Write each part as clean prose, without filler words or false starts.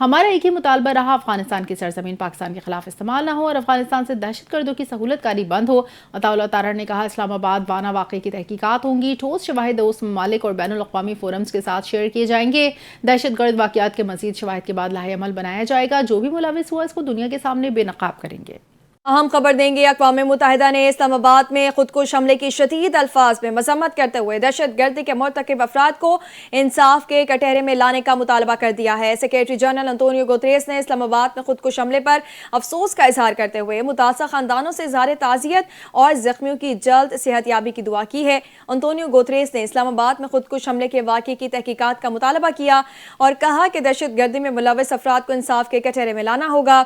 ہمارا ایک ہی مطالبہ رہا افغانستان کی سرزمین پاکستان کے خلاف استعمال نہ ہو اور افغانستان سے دہشت گردوں کی سہولت کاری بند ہو۔ عطا اللہ تارڑ نے کہا اسلام آباد وانا واقعے کی تحقیقات ہوں گی، ٹھوس شواہد دوست ممالک اور بین الاقوامی فورمز کے ساتھ شیئر کیے جائیں گے، دہشت گرد واقعات کے مزید شواہد کے بعد لاہے عمل بنایا جائے گا، جو بھی ملوث ہوا اس کو دنیا کے سامنے بے نقاب کریں گے۔ اہم خبر دیں گے، اقوام متحدہ نے اسلام آباد میں خودکش حملے کی شدید الفاظ میں مذمت کرتے ہوئے دہشت گردی کے مرتکب افراد کو انصاف کے کٹہرے میں لانے کا مطالبہ کر دیا ہے۔ سیکریٹری جنرل انطونیو گوتریس نے اسلام آباد میں خودکش حملے پر افسوس کا اظہار کرتے ہوئے متاثرہ خاندانوں سے اظہار تعزیت اور زخمیوں کی جلد صحت یابی کی دعا کی ہے۔ انطونیو گوتریس نے اسلام آباد میں خودکش حملے کے واقعے کی تحقیقات کا مطالبہ کیا اور کہا کہ دہشت گردی میں ملوث افراد کو انصاف کے کٹہرے میں لانا ہوگا۔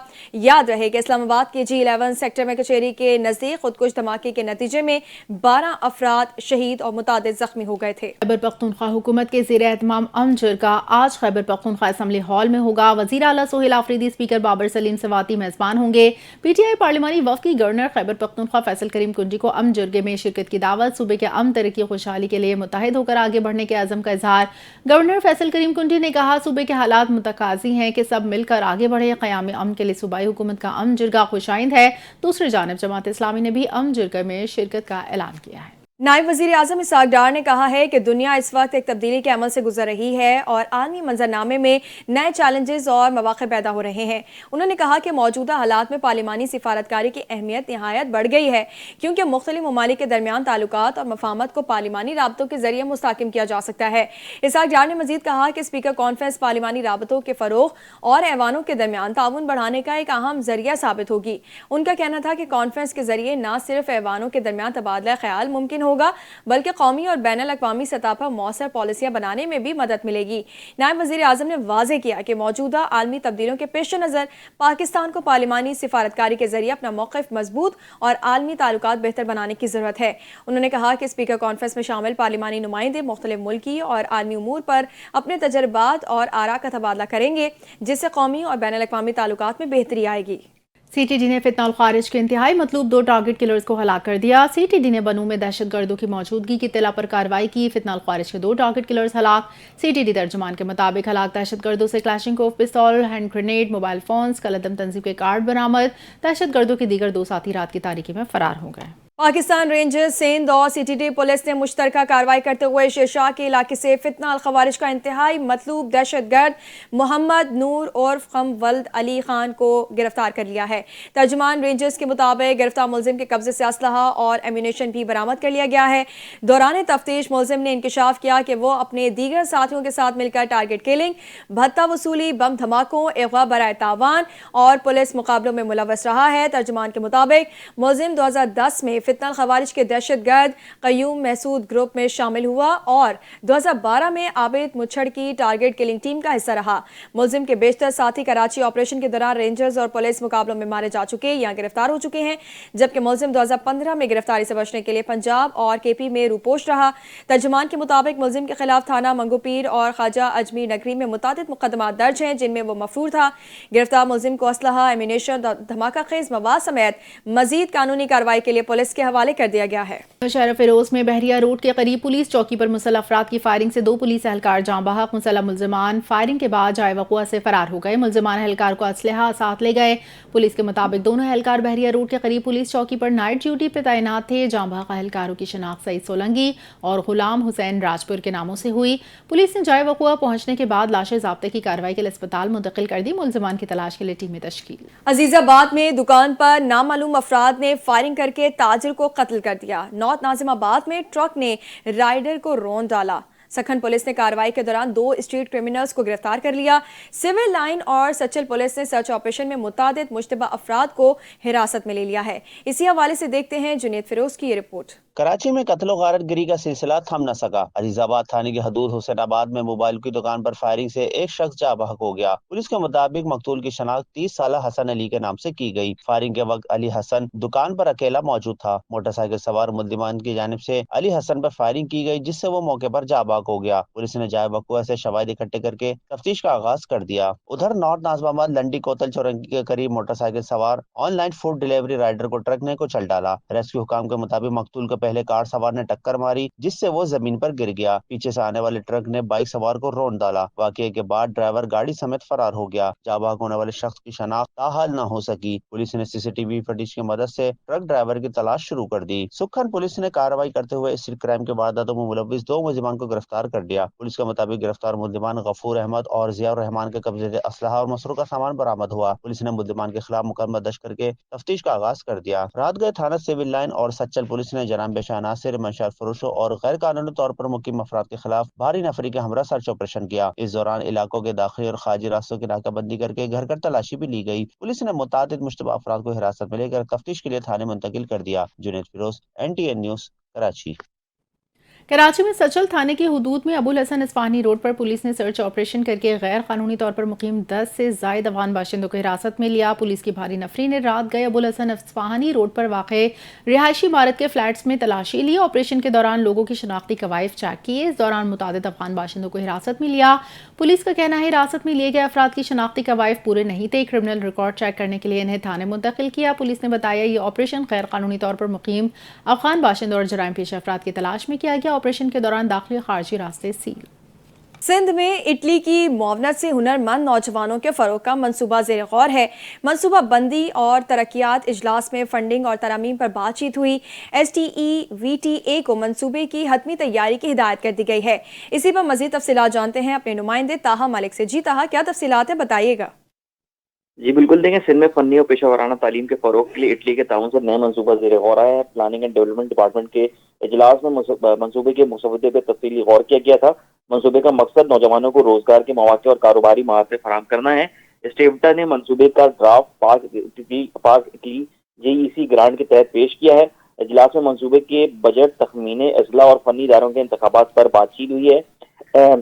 یاد رہے کہ اسلام آباد کے G11 سیکٹر میں کچہری کے نزدیک خودکش دھماکے کے نتیجے میں 12 افراد شہید اور متعدد زخمی ہو گئے تھے۔ خیبر پختونخوا حکومت کے زیر اہتمام جرگہ آج خیبر پختونخوا اسمبلی ہال میں ہوگا۔ وزیر اعلیٰ سہیل آفریدی، اسپیکر بابر سلیم سواتی میزبان ہوں گے۔ پی ٹی آئی پارلیمانی وفد کی گورنر خیبر پختونخوا فیصل کریم کنڈی کو جرگے میں شرکت کی دعوت، صوبے کے ترقی خوشحالی کے لیے متحد ہو کر آگے بڑھنے کے عزم کا اظہار۔ گورنر فیصل کریم کنڈی نے کہا صوبے کے حالات متقاضی ہیں کہ سب مل کر آگے بڑھے، قیام امن کے لیے صوبائی حکومت کا جرگہ خوش آئند ہے۔ دوسری جانب جماعت اسلامی نے بھی جرگہ میں شرکت کا اعلان کیا ہے۔ نائب وزیر اعظم اسحاق ڈار نے کہا ہے کہ دنیا اس وقت ایک تبدیلی کے عمل سے گزر رہی ہے اور عالمی منظرنامے میں نئے چیلنجز اور مواقع پیدا ہو رہے ہیں۔ انہوں نے کہا کہ موجودہ حالات میں پارلیمانی سفارتکاری کی اہمیت نہایت بڑھ گئی ہے کیونکہ مختلف ممالک کے درمیان تعلقات اور مفاہمت کو پارلیمانی رابطوں کے ذریعے مستحکم کیا جا سکتا ہے۔ اسحاق ڈار نے مزید کہا کہ اسپیکر کانفرنس پارلیمانی رابطوں کے فروغ اور ایوانوں کے درمیان تعاون بڑھانے کا ایک اہم ذریعہ ثابت ہوگی۔ ان کا کہنا تھا کہ کانفرنس کے ذریعے نہ صرف ایوانوں کے درمیان تبادلہ خیال ممکن ہوگا بلکہ قومی اور بین الاقوامی سطح پر مؤثر پالیسیاں بنانے میں بھی مدد ملے گی۔ نائب وزیر اعظم نے واضح کیا کہ موجودہ عالمی تبدیلیوں کے پیش نظر پاکستان کو پارلیمانی سفارتکاری کے ذریعے اپنا موقف مضبوط اور عالمی تعلقات بہتر بنانے کی ضرورت ہے۔ انہوں نے کہا کہ اسپیکر کانفرنس میں شامل پارلیمانی نمائندے مختلف ملکی اور عالمی امور پر اپنے تجربات اور آراء کا تبادلہ کریں گے جس سے قومی اور بین الاقوامی تعلقات میں بہتری آئے گی۔ سی ٹی ڈی نے فتنہ الخارج کے انتہائی مطلوب 2 ٹارگٹ کلرز کو ہلاک کر دیا۔ سی ٹی ڈی نے بنوں میں دہشت گردوں کی موجودگی کی اطلاع پر کارروائی کی، فتنہ الخارج کے 2 ٹارگٹ کلرز ہلاک۔ سی ٹی ڈی ترجمان کے مطابق ہلاک دہشت گردوں سے کلاشنکوف پستول، ہینڈ گرینیڈ، موبائل فونز، کالعدم تنظیم کے کارڈ برآمد۔ دہشت گردوں کے دیگر 2 ساتھی رات کی تاریکی میں فرار ہو گئے۔ پاکستان رینجرز سندھ اور سی ٹی ڈی پولیس نے مشترکہ کارروائی کرتے ہوئے شیرشاہ کے علاقے سے فتنہ الخوارج کا انتہائی مطلوب دہشت گرد محمد نور عرف قم ولد علی خان کو گرفتار کر لیا ہے۔ ترجمان رینجرز کے مطابق گرفتار ملزم کے قبضے سے اسلحہ اور ایمونیشن بھی برآمد کر لیا گیا ہے۔ دوران تفتیش ملزم نے انکشاف کیا کہ وہ اپنے دیگر ساتھیوں کے ساتھ مل کر ٹارگٹ کلنگ، بھتہ وصولی، بم دھماکوں، اغوا برائے تاوان اور پولیس مقابلوں میں ملوث رہا ہے۔ ترجمان کے مطابق ملزم 2010 میں فتنہ الخوارج کے دہشت گرد قیوم محسود گروپ میں شامل ہوا اور 2012 میں عابد مچھڑ کی ٹارگٹ کلنگ ٹیم کا حصہ رہا۔ ملزم کے بیشتر ساتھی کراچی آپریشن کے دوران رینجرز اور پولیس مقابلوں میں مارے جا چکے یا گرفتار ہو چکے ہیں، جبکہ ملزم 2015 میں گرفتاری سے بچنے کے لیے پنجاب اور کے پی میں روپوش رہا۔ ترجمان کے مطابق ملزم کے خلاف تھانہ منگو پیر اور خواجہ اجمیر نگری میں متعدد مقدمات درج ہیں جن میں وہ مفرور تھا۔ گرفتار ملزم کو اسلحہ، ایمونیشن، دھماکہ خیز مواد سمیت مزید قانونی کارروائی کے لیے پولیس کے حوالے کر دیا گیا ہے۔ شہر فیروز میں بحریہ روڈ کے قریب پولیس چوکی پر مسلح افراد کی فائرنگ سے 2 پولیس اہلکار جاں بحق، مسلح ملزمان فائرنگ کے بعد جائے وقوع سے فرار ہو گئے۔ ملزمان اہلکار کو اسلحہ ساتھ لے گئے۔ پولیس کے مطابق دونوں اہلکار بحریہ روڈ کے قریب پولیس چوکی پر نائٹ ڈیوٹی پہ تعینات تھے۔ جاں بحق اہلکاروں کی شناخت سعید سولنگی اور غلام حسین راجپور کے ناموں سے ہوئی۔ پولیس نے جائے وقوع پہنچنے کے بعد لاشیں ضابطے کی کارروائی کے لیے اسپتال منتقل کر دی۔ ملزمان کی تلاش کے لیے ٹیمیں تشکیل۔ عزیز آباد میں دکان پر نامعلوم افراد نے فائرنگ کر کے تاجر کو قتل کر دیا۔ نارتھ ناظم آباد میں ٹرک نے رائڈر کو رون ڈالا۔ سکھن پولیس نے کارروائی کے دوران 2 اسٹریٹ کرمنلز کو گرفتار کر لیا۔ سول لائن اور سچل پولیس نے سرچ آپریشن میں متعدد مشتبہ افراد کو حراست میں لے لیا ہے۔ اسی حوالے سے دیکھتے ہیں جنید فیروز کی یہ رپورٹ۔ کراچی میں قتل و غارت گری کا سلسلہ تھم نہ سکا۔ عزیز آباد تھانے کی حدود حسین آباد میں موبائل کی دکان پر فائرنگ سے ایک شخص جاں بحق ہو گیا۔ پولیس کے مطابق مقتول کی شناخت 30 سالہ حسن علی کے نام سے کی گئی۔ فائرنگ کے وقت علی حسن دکان پر اکیلا موجود تھا۔ موٹر سائیکل سوار ملزمان کی جانب سے علی حسن پر فائرنگ کی گئی جس سے وہ موقع پر جاں بحق ہلاک ہو گیا۔ پولیس نے جائے وقوع سے شواہد اکٹھے کر کے تفتیش کا آغاز کر دیا۔ ادھر نارتھ ناظم آباد لنڈی کوتل چورنگی کے قریب موٹر سائیکل سوار online food delivery rider کو ٹرک نے کچل ڈالا۔ ریسکیو حکام کے مطابق مقتول کو پہلے کار سوار نے ٹکر ماری جس سے وہ زمین پر گر گیا۔ پیچھے سے آنے والے ٹرک نے بائک سوار کو رون ڈالا۔ واقعے کے بعد ڈرائیور گاڑی سمیت فرار ہو گیا۔ جاں بحق ہونے والے شخص کی شناخت تاحال نہ ہو سکی۔ پولیس نے CCTV فوٹیج کی مدد سے ٹرک ڈرائیور کی تلاش شروع کر دی۔ سکھن پولیس نے کارروائی کرتے ہوئے اس کرائم کے وارداتوں میں ملوث 2 ملزمان کو گرفتار کر لیا۔ پولیس کے مطابق گرفتار ملزمان غفور احمد اور ضیاء الرحمان کے قبضے سے اسلحہ اور مسروقہ سامان برآمد ہوا۔ پولیس نے ملزمان کے خلاف مقدمہ درج کر کے تفتیش کا آغاز کر دیا۔ رات گئے تھانہ سول لائن اور سچل پولیس نے جرائم پیشہ عناصر، منشیات فروشوں اور غیر قانونی طور پر مقیم افراد کے خلاف بھاری نفری کے ہمراہ سرچ آپریشن کیا۔ اس دوران علاقوں کے داخلی اور خارجی راستوں کی ناکہ بندی کر کے گھر گھر تلاشی بھی لی گئی۔ پولیس نے متعدد مشتبہ افراد کو حراست میں لے کر تفتیش کے لیے تھانے منتقل کر دیا۔ Junaid Feroz, NTN news, Karachi. کراچی میں سچل تھانے کی حدود میں ابو الحسن اصفہانی روڈ پر پولیس نے سرچ آپریشن کر کے غیر قانونی طور پر مقیم 10 سے زائد افغان باشندوں کو حراست میں لیا۔ پولیس کی بھاری نفری نے رات گئے ابو الحسن اصفہانی روڈ پر واقع رہائشی عمارت کے فلیٹس میں تلاشی لی۔ آپریشن کے دوران لوگوں کی شناختی قوائف چیک کیے۔ اس دوران متعدد افغان باشندوں کو حراست میں لیا۔ پولیس کا کہنا ہے حراست میں لیے گئے افراد کی شناختی قوائف پورے نہیں تھے۔ کرمنل ریکارڈ چیک کرنے کے لیے انہیں تھانے منتقل کیا۔ پولیس نے بتایا یہ آپریشن غیر قانونی طور پر مقیم افغان باشندوں اور جرائم پیشہ افراد کی تلاش میں کیا گیا۔ آپریشن کے دوران داخلی خارجی راستے سیل۔ سندھ میں اٹلی کی معاونت سے ہنرمند نوجوانوں کے فروغ کا منصوبہ زیر غور ہے۔ منصوبہ بندی اور ترقیات اجلاس میں فنڈنگ اور ترامیم پر بات چیت ہوئی۔ STEVTA کو منصوبے کی حتمی تیاری کی ہدایت کر دی گئی ہے۔ اسی پر مزید تفصیلات جانتے ہیں اپنے نمائندے طاہا ملک سے۔ جی طاہا، کیا تفصیلات ہیں، بتائیے گا۔ جی بالکل، دیکھیں سندھ میں فنی اور پیشہ ورانہ تعلیم کے فروغ کے لیے اٹلی کے تعاون سے نیا منصوبہ زیر غور آیا ہے۔ پلاننگ اینڈ ڈیولپمنٹ ڈپارٹمنٹ کے اجلاس میں منصوبے کے مسودے پہ تفصیلی غور کیا گیا تھا۔ منصوبے کا مقصد نوجوانوں کو روزگار کے مواقع اور کاروباری مہارتیں فراہم کرنا ہے۔ اسٹیوٹا نے منصوبے کا ڈرافٹ پاک اٹلی JEC گرانٹ کے تحت پیش کیا ہے۔ اجلاس میں منصوبے کے بجٹ، تخمینے، اضلاع اور فنی اداروں کے انتخابات پر بات چیت ہوئی ہے۔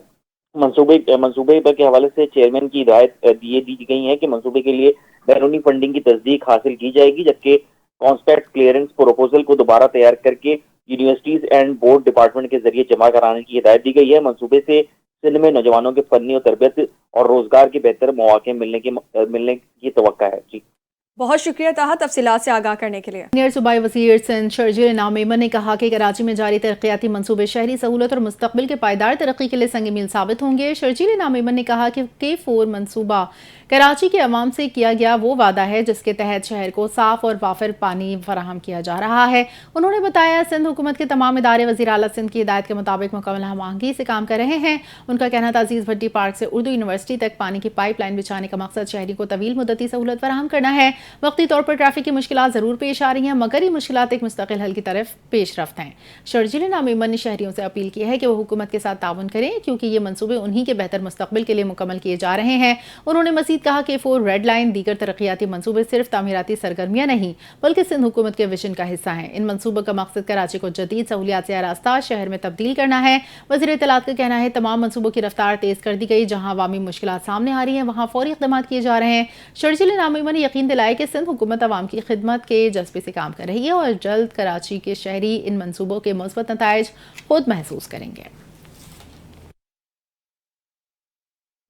منصوبے کے حوالے سے چیئرمین کی ہدایت دی گئی ہے کہ منصوبے کے لیے بیرونی فنڈنگ کی تصدیق حاصل کی جائے گی، جبکہ کانسپیکٹ کلیئرنس پروپوزل کو دوبارہ تیار کر کے یونیورسٹیز اینڈ بورڈ ڈپارٹمنٹ کے ذریعے جمع کرانے کی ہدایت دی گئی ہے۔ منصوبے سے سندھ میں نوجوانوں کے فنی اور تربیت اور روزگار کے بہتر مواقع ملنے کی توقع ہے۔ جی بہت شکریہ طاہا تفصیلات سے آگاہ کرنے کے لیے۔ سینئر صوبائی وزیر سندھ شرجیل انعام میمن نے کہا کہ کراچی میں جاری ترقیاتی منصوبے شہری سہولت اور مستقبل کے پائیدار ترقی کے لیے سنگ میل ثابت ہوں گے۔ شرجیل انعام میمن نے کہا کہ K4 منصوبہ کراچی کے عوام سے کیا گیا وہ وعدہ ہے جس کے تحت شہر کو صاف اور وافر پانی فراہم کیا جا رہا ہے۔ انہوں نے بتایا سندھ حکومت کے تمام ادارے وزیر اعلیٰ سندھ کی ہدایت کے مطابق مکمل ہم آہنگی سے کام کر رہے ہیں۔ ان کا کہنا تھا عزیز بھٹی پارک سے اردو یونیورسٹی تک پانی کی پائپ لائن بچھانے کا مقصد شہری کو طویل مدتی سہولت فراہم کرنا ہے۔ وقتی طور پر ٹریفک کی مشکلات ضرور پیش آ رہی ہیں، مگر یہ مشکلات ایک مستقل حل کی طرف پیش رفت ہیں۔ شرجیل انعام میمن نے شہریوں سے اپیل کی ہے کہ وہ حکومت کے ساتھ تعاون کریں کیونکہ یہ منصوبے انہی کے بہتر مستقبل کے لیے مکمل کیے جا رہے ہیں۔ انہوں نے مزید کہا کہ K4 ریڈ لائن دیگر ترقیاتی منصوبے صرف تعمیراتی سرگرمیاں نہیں بلکہ سندھ حکومت کے ویژن کا حصہ ہیں۔ ان منصوبوں کا مقصد کراچی کو جدید سہولیات سے آراستہ شہر میں تبدیل کرنا ہے۔ وزیر اطلاعات کا کہنا ہے تمام منصوبوں کی رفتار تیز کر دی گئی، جہاں عوامی مشکلات سامنے آ رہی ہیں وہاں فوری اقدامات کیے جا رہے ہیں۔ شرجیل انعام میمن نے یقین دلایا کہ سندھ حکومت عوام کی خدمت کے جذبے سے کام کر رہی ہے اور جلد کراچی کے شہری ان منصوبوں کے مثبت نتائج خود محسوس کریں گے۔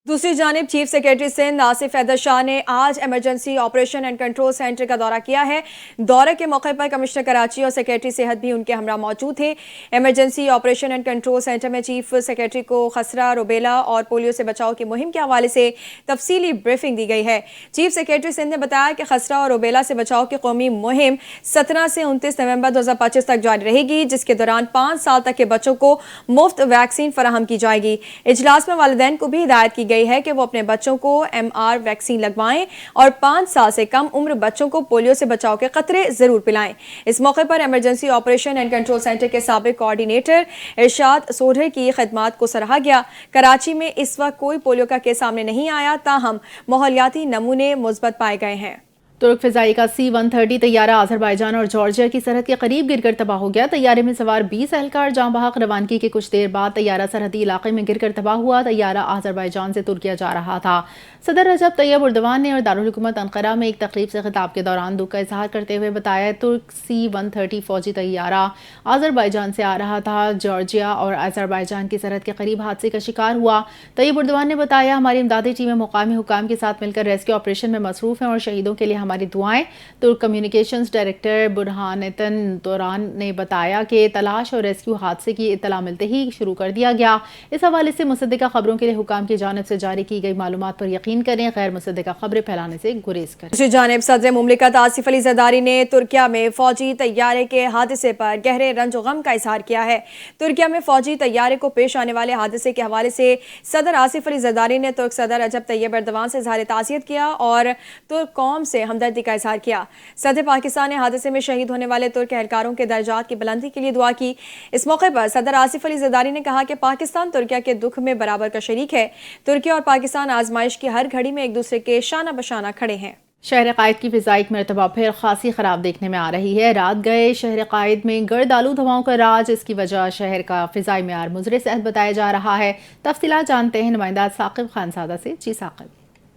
دوسری جانب چیف سیکریٹری سندھ آصف حیدر شاہ نے آج emergency operation and control centre کا دورہ کیا ہے۔ دورے کے موقع پر کمشنر کراچی اور سیکریٹری صحت بھی ان کے ہمراہ موجود تھے۔ Emergency operation and control centre میں چیف سیکریٹری کو خسرہ، روبیلا اور پولیو سے بچاؤ کی مہم کے حوالے سے تفصیلی بریفنگ دی گئی ہے۔ چیف سیکریٹری سندھ نے بتایا کہ خسرہ اور روبیلا سے بچاؤ کی قومی مہم 17 سے 29 نومبر 2025 تک جاری رہے گی، جس کے دوران 5 سال تک کے بچوں کو مفت ویکسین فراہم کی جائے گی۔ اجلاس میں والدین کو بھی ہدایت کی گئی ہے کہ وہ اپنے بچوں کو MR ویکسین لگوائیں اور 5 سال سے کم عمر بچوں کو پولیو سے بچاؤ کے قطرے ضرور پلائیں۔ اس موقع پر emergency operation and control centre کے سابق کوارڈینیٹر ارشاد سوڈھر کی خدمات کو سراہا گیا۔ کراچی میں اس وقت کوئی پولیو کا کیس سامنے نہیں آیا، تاہم ماحولیاتی نمونے مثبت پائے گئے ہیں۔ ترک فضائی کا C-130 طیارہ آذربائیجان اور جارجیا کی سرحد کے قریب گر کر تباہ ہو گیا۔ طیارے میں سوار 20 اہلکار جاں بحق، روانگی کے کچھ دیر بعد طیارہ سرحدی علاقے میں گر کر تباہ ہوا۔ طیارہ آذربائیجان سے ترکیہ جا رہا تھا۔ صدر رجب طیب اردوان نے اور دارالحکومت انقرہ میں ایک تقریب سے خطاب کے دوران دکھ کا اظہار کرتے ہوئے بتایا ترک C-130 فوجی طیارہ آذربائیجان سے آ رہا تھا، جارجیا اور آذربائیجان کی سرحد کے قریب حادثے کا شکار ہوا۔ طیب اردوان نے بتایا ہماری امدادی ٹیمیں مقامی حکام کے ساتھ مل کر ریسکیو آپریشن میں مصروف ہیں اور شہیدوں کے لیے ہماری دعائیں۔ ترک کمیونیکیشنز ڈائریکٹر برہانتن دوران نے بتایا کہ تلاش اور ریسکیو حادثے کی اطلاع ملتے ہی شروع کر دیا گیا۔ اس حوالے سے مصدقہ خبروں کے لیے حکام کی جانب سے جاری کی گئی معلومات پر یقین کریں، غیر مصدقہ خبریں پھیلانے سے گریز کریں۔ دوسری جانب صدر مملکت آصف علی زرداری نے ترکیہ میں فوجی طیارے کے حادثے پر گہرے رنج و غم کا اظہار کیا ہے۔ ترکیہ میں فوجی طیارے کو پیش آنے والے حادثے کے حوالے سے صدر آصف علی زرداری نے ترک صدر رجب طیب اردوان سے اظہار تعزیت کیا اور ترک قوم سے ہمدردی کا اظہار کیا۔ صدر پاکستان نے حادثے میں شہید ہونے والے ترک اہلکاروں کے درجات کی بلندی کے لیے دعا کی۔ اس موقع پر صدر آصف علی زرداری نے کہا کہ پاکستان ترکیہ کے دکھ میں برابر کا شریک ہے۔ ترکیہ اور پاکستان آزمائش کی ہر گھڑی میں ایک دوسرے کے شانہ بشانہ کھڑے ہیں۔ شہر قائد کی فضا ایک مرتبہ پھر خاصی خراب دیکھنے میں آ رہی ہے۔ رات گئے شہر قائد میں گرد آلود ہواؤں کا راج، اس کی وجہ شہر کا فضائی معیار مضر صحت بتایا جا رہا ہے۔ تفصیلات جانتے ہیں نمائندہ ثاقب خانزادہ سے۔ جی ثاقب۔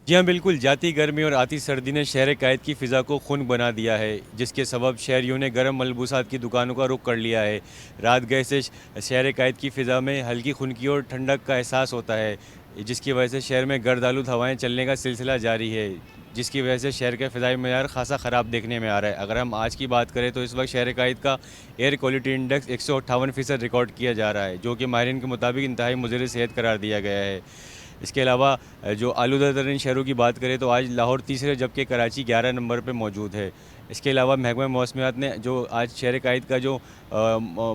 جی ہاں بالکل، جاتی گرمی اور آتی سردی نے شہر قائد کی فضا کو خنک بنا دیا ہے، جس کے سبب شہریوں نے گرم ملبوسات کی دکانوں کا رخ کر لیا ہے۔ رات گئے سے شہر قائد کی فضا میں ہلکی خنکی اور ٹھنڈک کا احساس ہوتا ہے، جس کی وجہ سے شہر میں گرد آلود ہوائیں چلنے کا سلسلہ جاری ہے، جس کی وجہ سے شہر کا فضائی معیار خاصا خراب دیکھنے میں آ رہا ہے۔ اگر ہم آج کی بات کریں تو اس وقت شہر قائد کا ایئر کوالٹی انڈیکس 158% ریکارڈ کیا جا رہا ہے، جو کہ ماہرین کے مطابق انتہائی مضر صحت قرار دیا گیا ہے۔ اس کے علاوہ جو آلودہ ترین شہروں کی بات کریں تو آج لاہور تیسرے جبکہ کراچی 11 نمبر پہ موجود ہے۔ اس کے علاوہ محکمہ موسمیات نے جو آج شہر قائد کا جو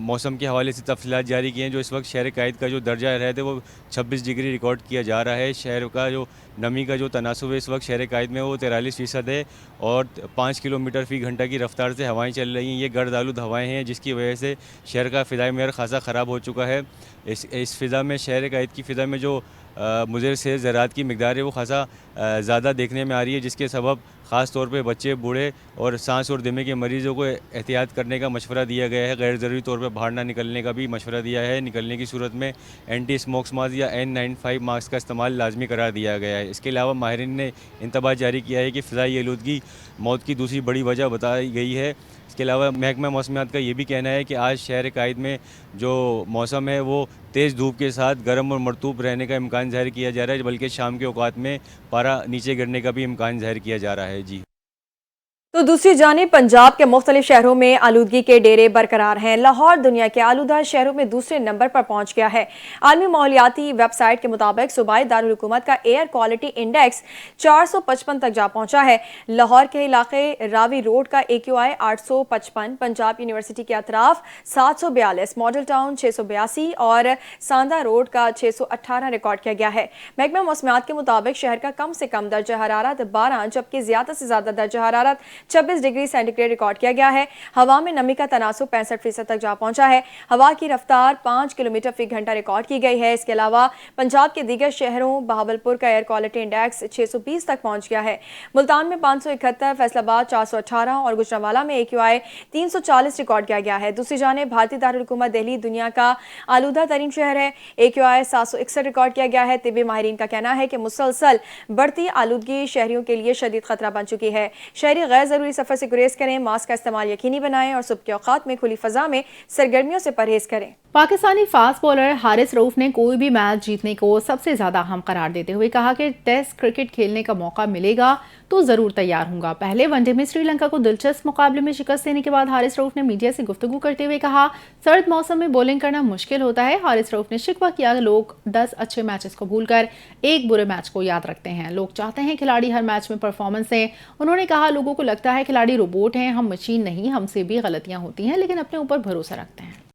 موسم کے حوالے سے تفصیلات جاری کی ہیں، جو اس وقت شہر قائد کا جو درجہ حرارت ہے وہ 26 ڈگری ریکارڈ کیا جا رہا ہے۔ شہر کا جو نمی کا جو تناسب ہے اس وقت شہر قائد میں وہ 43% ہے اور 5 کلومیٹر فی گھنٹہ کی رفتار سے ہوائیں چل رہی ہیں۔ یہ گرد آلود ہوائیں ہیں، جس کی وجہ سے شہر کا فضائی معیار خاصا خراب ہو چکا ہے۔ اس فضا میں شہر قائد کی فضا میں جو مضر سے ذرات کی مقدار ہے وہ خاصا زیادہ دیکھنے میں آ رہی ہے، جس کے سبب خاص طور پہ بچے، بوڑھے اور سانس اور دمے کے مریضوں کو احتیاط کرنے کا مشورہ دیا گیا ہے۔ غیر ضروری طور پہ باہر نہ نکلنے کا بھی مشورہ دیا ہے۔ نکلنے کی صورت میں اینٹی اسموکس ماسک یا N95 ماسک کا استعمال لازمی قرار دیا گیا ہے۔ اس کے علاوہ ماہرین نے انتباہ جاری کیا ہے کہ فضائی آلودگی موت کی دوسری بڑی وجہ بتائی گئی ہے۔ اس کے علاوہ محکمہ موسمیات کا یہ بھی کہنا ہے کہ آج شہر قائد میں جو موسم ہے وہ تیز دھوپ کے ساتھ گرم اور مرطوب رہنے کا امکان ظاہر کیا جا رہا ہے، بلکہ شام کے اوقات میں پارا نیچے گرنے کا بھی امکان ظاہر کیا جا رہا ہے۔ جی تو دوسری جانب پنجاب کے مختلف شہروں میں آلودگی کے ڈیرے برقرار ہیں۔ لاہور دنیا کے آلودہ شہروں میں دوسرے نمبر پر پہنچ گیا ہے۔ عالمی ماحولیاتی ویب سائٹ کے مطابق صوبائی دارالحکومت کا ایئر کوالٹی انڈیکس 455 تک جا پہنچا ہے۔ لاہور کے علاقے راوی روڈ کا AQI 855، پنجاب یونیورسٹی کے اطراف 742، ماڈل ٹاؤن 682 اور ساندہ روڈ کا 618 ریکارڈ کیا گیا ہے۔ محکمہ موسمیات کے مطابق شہر کا کم سے کم درجہ حرارت 12 جبکہ زیادہ سے زیادہ درجہ حرارت 26 ڈگری سینٹی گریڈ ریکارڈ کیا گیا ہے۔ ہوا میں نمی کا تناسب 65% تک جا پہنچا ہے۔ ہوا کی رفتار 5 کلومیٹر فی گھنٹہ ریکارڈ کی گئی ہے۔ اس کے علاوہ پنجاب کے دیگر شہروں بہاولپور کا ایئر کوالٹی انڈیکس 620 تک پہنچ گیا ہے۔ ملتان میں 571، فیصل آباد 418 اور گجرانوالہ میں AQI 340 ریکارڈ کیا گیا ہے۔ دوسری جانب بھارتی دارالحکومت دہلی دنیا کا آلودہ ترین شہر ہے۔ AQI 761 ریکارڈ کیا گیا ہے۔ طبی ماہرین کا کہنا ہے کہ مسلسل بڑھتی آلودگی شہریوں کے لیے شدید خطرہ بن چکی ہے۔ شہری غیر ضروری سفر سے گریز کریں، ماسک کا استعمال یقینی بنائیں اور صبح کے اوقات میں کھلی فضا میں سرگرمیوں سے پرہیز کریں۔ پاکستانی فاسٹ بولر حارث رؤف نے کوئی بھی میچ جیتنے کو سب سے زیادہ اہم قرار دیتے ہوئے کہا کہ ٹیسٹ کرکٹ کھیلنے کا موقع ملے گا تو ضرور تیار ہوں گا۔ پہلے ون ڈے میں سری لنکا کو دلچسپ مقابلے میں شکست دینے کے بعد حارث رؤف نے میڈیا سے گفتگو کرتے ہوئے کہا سرد موسم میں بولنگ کرنا مشکل ہوتا ہے۔ حارث رؤف نے شکوہ کیا کہ لوگ 10 اچھے میچز کو بھول کر ایک برے میچ کو یاد رکھتے ہیں۔ لوگ چاہتے ہیں کھلاڑی ہر میچ میں پرفارمنس دیں۔ انہوں نے کہا لوگوں کو لگتا ہے کھلاڑی روبوٹ ہیں، ہم مشین نہیں، ہم سے بھی غلطیاں ہوتی ہیں لیکن اپنے اوپر بھروسہ رکھتے ہیں۔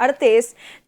38,